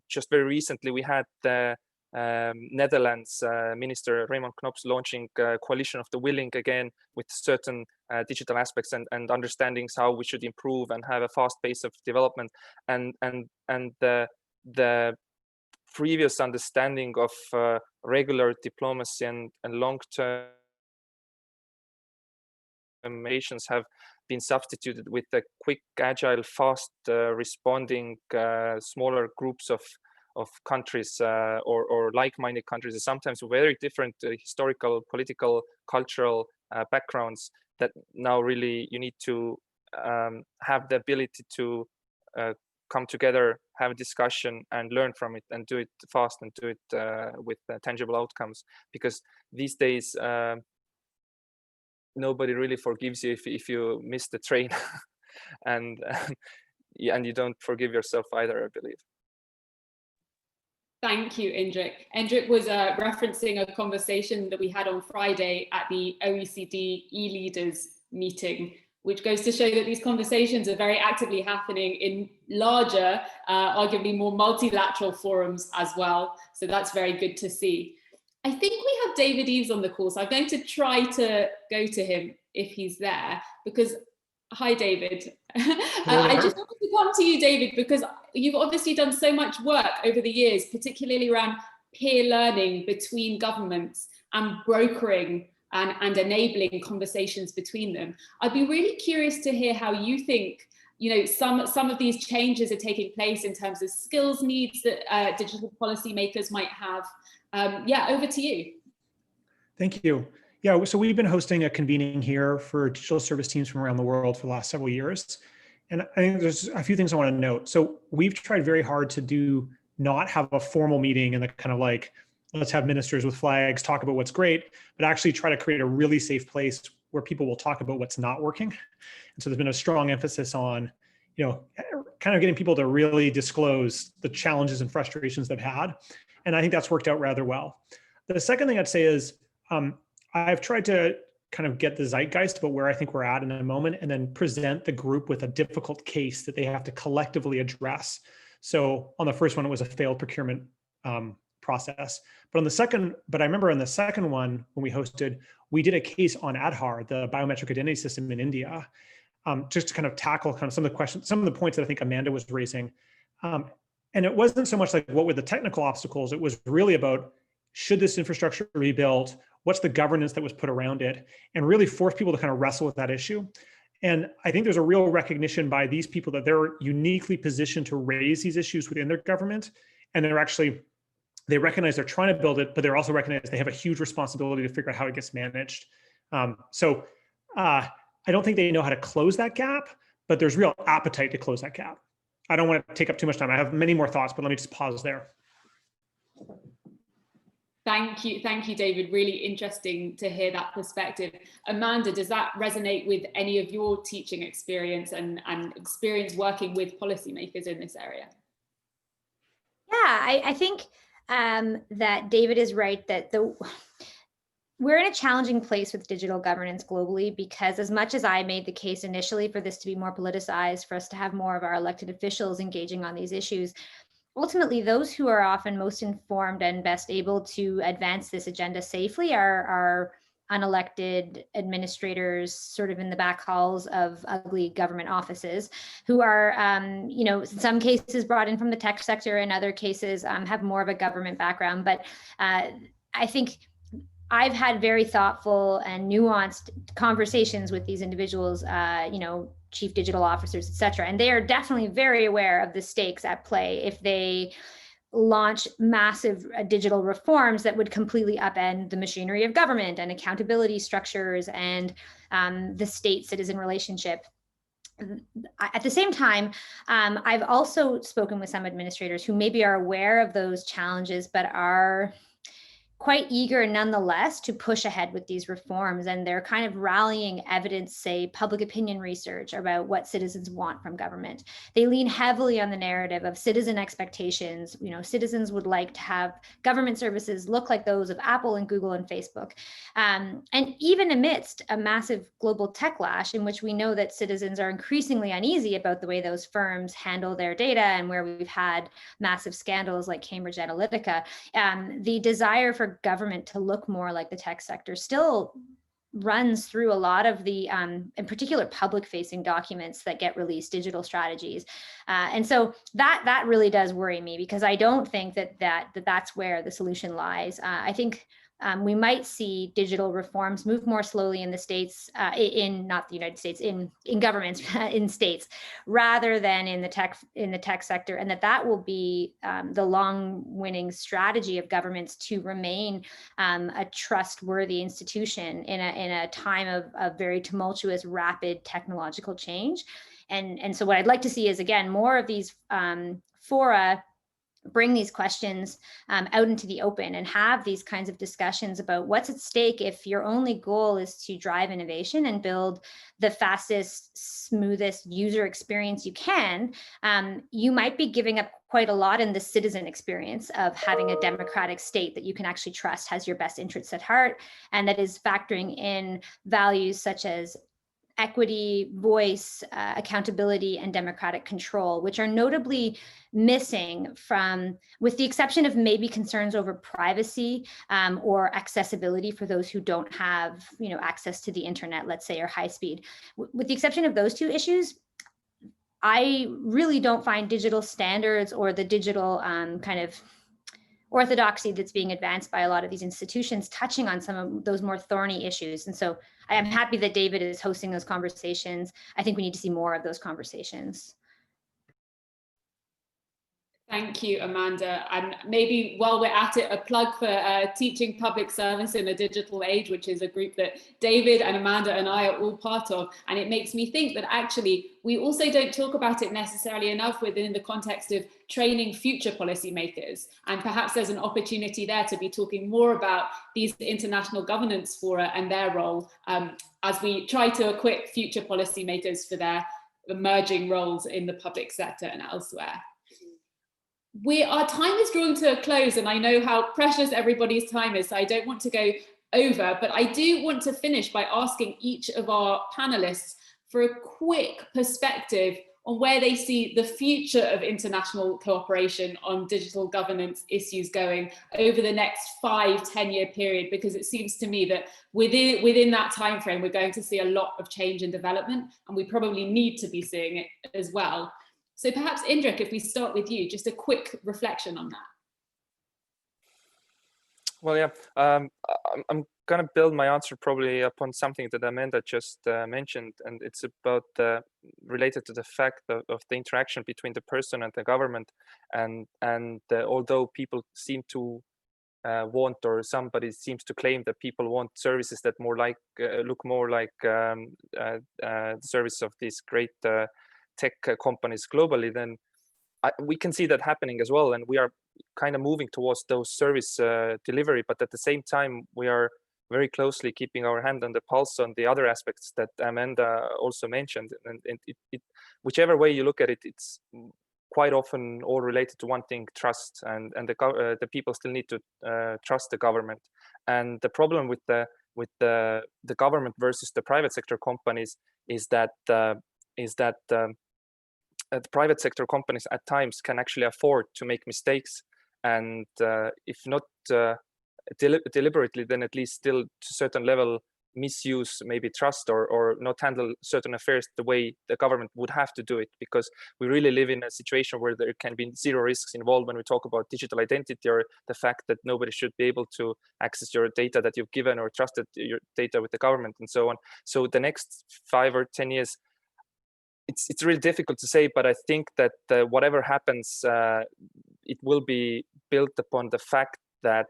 Just very recently, we had the Netherlands Minister Raymond Knops launching Coalition of the Willing again with certain digital aspects and understandings how we should improve and have a fast pace of development. And the previous understanding of regular diplomacy and long-term nations have been substituted with the quick, agile, fast responding smaller groups of countries or like-minded countries, sometimes very different historical, political, cultural backgrounds, that now really you need to have the ability to come together, have a discussion and learn from it, and do it fast and do it with tangible outcomes. Because these days, nobody really forgives you if you miss the train and you don't forgive yourself either, I believe. Thank you, Indrek. Indrek was referencing a conversation that we had on Friday at the OECD e-leaders meeting, which goes to show that these conversations are very actively happening in larger, arguably more multilateral forums as well. So that's very good to see. I think we have David Eves on the call, so I'm going to try to go to him if he's there, because, hi, David. I just wanted to come to you, David, because you've obviously done so much work over the years, particularly around peer learning between governments and brokering and enabling conversations between them. I'd be really curious to hear how you think, some of these changes are taking place in terms of skills needs that digital policymakers might have. Over to you. Thank you. Yeah, so we've been hosting a convening here for digital service teams from around the world for the last several years. And I think there's a few things I want to note. So we've tried very hard to not have a formal meeting and the kind of like, let's have ministers with flags talk about what's great, but actually try to create a really safe place where people will talk about what's not working. And so there's been a strong emphasis on, kind of getting people to really disclose the challenges and frustrations they've had. And I think that's worked out rather well. The second thing I'd say is I've tried to kind of get the zeitgeist about where I think we're at in a moment, and then present the group with a difficult case that they have to collectively address. So on the first one, it was a failed procurement process. But I remember on the second one, when we hosted, we did a case on Aadhaar, the biometric identity system in India. just to kind of tackle kind of some of the questions, some of the points that I think Amanda was raising. And it wasn't so much like what were the technical obstacles, it was really about, should this infrastructure be built? What's the governance that was put around it? And really force people to kind of wrestle with that issue. And I think there's a real recognition by these people that they're uniquely positioned to raise these issues within their government. And they recognize they're trying to build it, but they're also recognize they have a huge responsibility to figure out how it gets managed. So I don't think they know how to close that gap, but there's real appetite to close that gap. I don't want to take up too much time. I have many more thoughts, but let me just pause there. Thank you, David. Really interesting to hear that perspective. Amanda, does that resonate with any of your teaching experience and experience working with policymakers in this area? Yeah, I think that David is right that we're in a challenging place with digital governance globally, because as much as I made the case initially for this to be more politicized, for us to have more of our elected officials engaging on these issues, ultimately those who are often most informed and best able to advance this agenda safely are unelected administrators sort of in the back halls of ugly government offices, who are, in some cases brought in from the tech sector, in other cases have more of a government background. But I think I've had very thoughtful and nuanced conversations with these individuals, chief digital officers, et cetera. And they are definitely very aware of the stakes at play if they launch massive digital reforms that would completely upend the machinery of government and accountability structures and the state-citizen relationship. At the same time, I've also spoken with some administrators who maybe are aware of those challenges, but are quite eager nonetheless to push ahead with these reforms. And they're kind of rallying evidence, say public opinion research about what citizens want from government. They lean heavily on the narrative of citizen expectations. Citizens would like to have government services look like those of Apple and Google and Facebook. And even amidst a massive global tech lash in which we know that citizens are increasingly uneasy about the way those firms handle their data, and where we've had massive scandals like Cambridge Analytica, the desire for government to look more like the tech sector still runs through a lot of the, in particular, public-facing documents that get released, digital strategies. And so that really does worry me, because I don't think that's where the solution lies. I think we might see digital reforms move more slowly in the states, not the United States, in governments, in states, rather than in the tech sector, and that will be the long-winning strategy of governments to remain a trustworthy institution in a time of very tumultuous, rapid technological change. And so what I'd like to see is, again, more of these fora bring these questions out into the open and have these kinds of discussions about what's at stake if your only goal is to drive innovation and build the fastest, smoothest user experience you can. You might be giving up quite a lot in the citizen experience of having a democratic state that you can actually trust has your best interests at heart, and that is factoring in values such as equity, voice, accountability, and democratic control, which are notably missing from, with the exception of maybe concerns over privacy or accessibility for those who don't have, access to the internet, let's say, or high speed. With the exception of those two issues, I really don't find digital standards or the digital kind of orthodoxy that's being advanced by a lot of these institutions touching on some of those more thorny issues. And so I am happy that David is hosting those conversations. I think we need to see more of those conversations. Thank you, Amanda. And maybe while we're at it, a plug for Teaching Public Service in the Digital Age, which is a group that David and Amanda and I are all part of. And it makes me think that actually we also don't talk about it necessarily enough within the context of training future policymakers. And perhaps there's an opportunity there to be talking more about these international governance fora and their role as we try to equip future policymakers for their emerging roles in the public sector and elsewhere. Our time is drawing to a close, and I know how precious everybody's time is, so I don't want to go over, but I do want to finish by asking each of our panelists for a quick perspective on where they see the future of international cooperation on digital governance issues going over the next 5-10-year period, because it seems to me that within that time frame, we're going to see a lot of change and development, and we probably need to be seeing it as well. So perhaps, Indrek, if we start with you, just a quick reflection on that. Well, yeah, I'm going to build my answer probably upon something that Amanda just mentioned, and it's about related to the fact of the interaction between the person and the government. And although people seem to want, or somebody seems to claim that people want services that more like look more like the service of these great tech companies globally, then we can see that happening as well, and we are kind of moving towards those service delivery. But at the same time, we are very closely keeping our hand on the pulse on the other aspects that Amanda also mentioned. And whichever way you look at it, it's quite often all related to one thing: trust. And the people still need to trust the government. And the problem with the government versus the private sector companies is that the private sector companies at times can actually afford to make mistakes, and if not deliberately, then at least still to a certain level misuse maybe trust, or not handle certain affairs the way the government would have to do it, because we really live in a situation where there can be zero risks involved when we talk about digital identity, or the fact that nobody should be able to access your data that you've given or trusted your data with the government and so on. So the next 5 or 10 years, it's really difficult to say, but I think that whatever happens, it will be built upon the fact that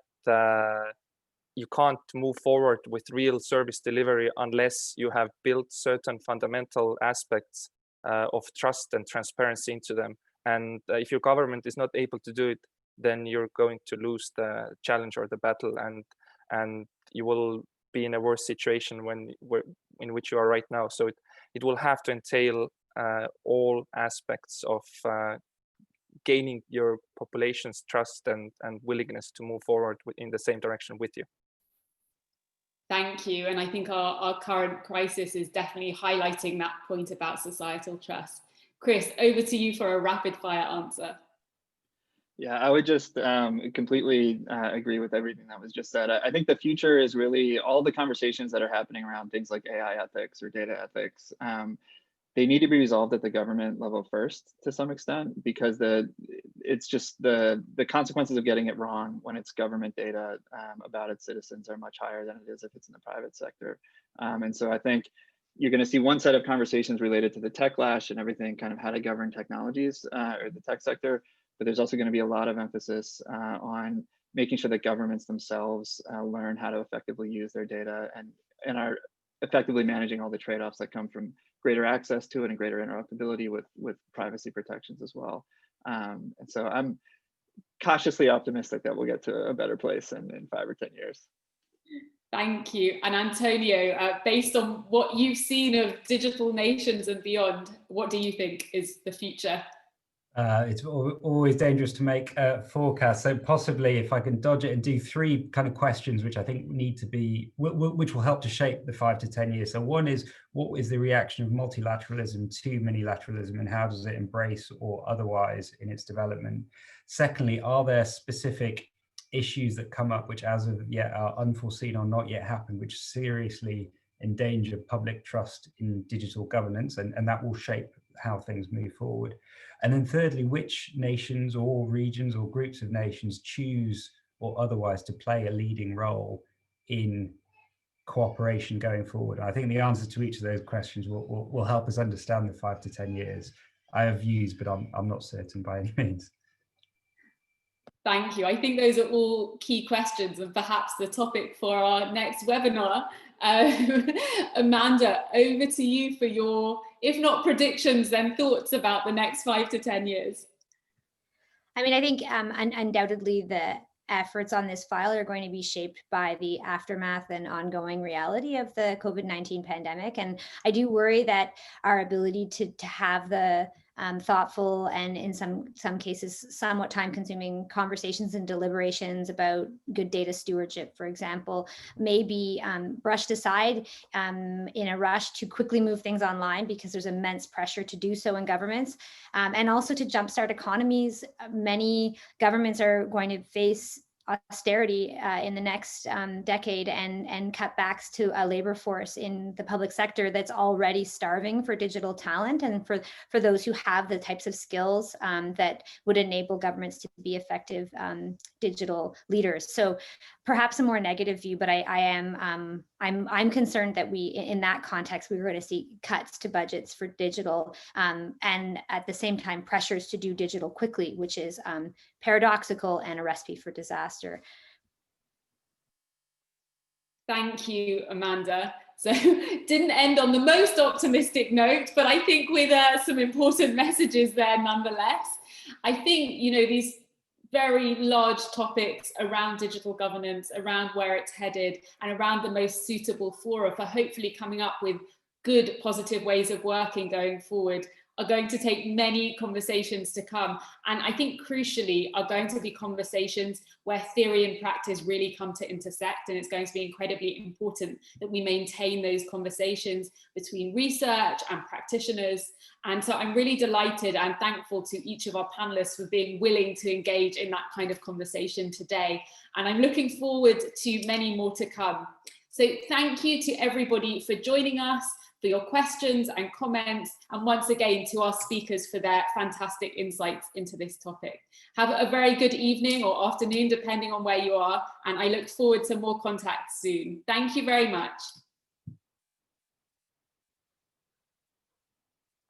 you can't move forward with real service delivery unless you have built certain fundamental aspects of trust and transparency into them. And if your government is not able to do it, then you're going to lose the challenge or the battle, and you will be in a worse situation in which you are right now. So it will have to entail all aspects of gaining your population's trust and willingness to move forward in the same direction with you. Thank you. And I think our current crisis is definitely highlighting that point about societal trust. Chris, over to you for a rapid fire answer. Yeah, I would just completely agree with everything that was just said. I think the future is really all the conversations that are happening around things like AI ethics or data ethics. They need to be resolved at the government level first, to some extent, because it's just the consequences of getting it wrong when it's government data about its citizens are much higher than it is if it's in the private sector. And so I think you're going to see one set of conversations related to the techlash and everything, kind of how to govern technologies or the tech sector, but there's also going to be a lot of emphasis on making sure that governments themselves learn how to effectively use their data and are effectively managing all the trade-offs that come from greater access to it and greater interoperability with privacy protections as well. And so I'm cautiously optimistic that we'll get to a better place in 5 or 10 years. Thank you. And Antonio, based on what you've seen of digital nations and beyond, what do you think is the future? It's always dangerous to make forecasts. So possibly, if I can dodge it and do 3 kind of questions, which I think need to be, which will help to shape the 5 to 10 years. So one is, what is the reaction of multilateralism to minilateralism, and how does it embrace or otherwise in its development? Secondly, are there specific issues that come up which as of yet are unforeseen or not yet happened, which seriously endanger public trust in digital governance, and that will shape how things move forward? And then thirdly, which nations or regions or groups of nations choose or otherwise to play a leading role in cooperation going forward? I think the answer to each of those questions will help us understand the 5 to 10 years. I have views, but I'm not certain by any means. Thank you. I think those are all key questions and perhaps the topic for our next webinar. Amanda, over to you for your, if not predictions, then thoughts about the next 5 to 10 years. I mean, I think undoubtedly the efforts on this file are going to be shaped by the aftermath and ongoing reality of the COVID-19 pandemic. And I do worry that our ability to have the thoughtful and in some cases somewhat time-consuming conversations and deliberations about good data stewardship, for example, may be brushed aside in a rush to quickly move things online because there's immense pressure to do so in governments, and also to jumpstart economies. Many governments are going to face austerity in the next decade and cutbacks to a labor force in the public sector that's already starving for digital talent and for those who have the types of skills that would enable governments to be effective digital leaders. So perhaps a more negative view, but I'm concerned that in that context, we were going to see cuts to budgets for digital and at the same time pressures to do digital quickly, which is paradoxical and a recipe for disaster. Thank you, Amanda. So didn't end on the most optimistic note, but I think with some important messages there nonetheless. I think, these very large topics around digital governance, around where it's headed, and around the most suitable fora for hopefully coming up with good, positive ways of working going forward are going to take many conversations to come. And I think crucially are going to be conversations where theory and practice really come to intersect. And it's going to be incredibly important that we maintain those conversations between research and practitioners. And so I'm really delighted and thankful to each of our panelists for being willing to engage in that kind of conversation today. And I'm looking forward to many more to come. So thank you to everybody for joining us, for your questions and comments, and once again to our speakers for their fantastic insights into this topic. Have a very good evening or afternoon, depending on where you are, and I look forward to more contact soon. Thank you very much.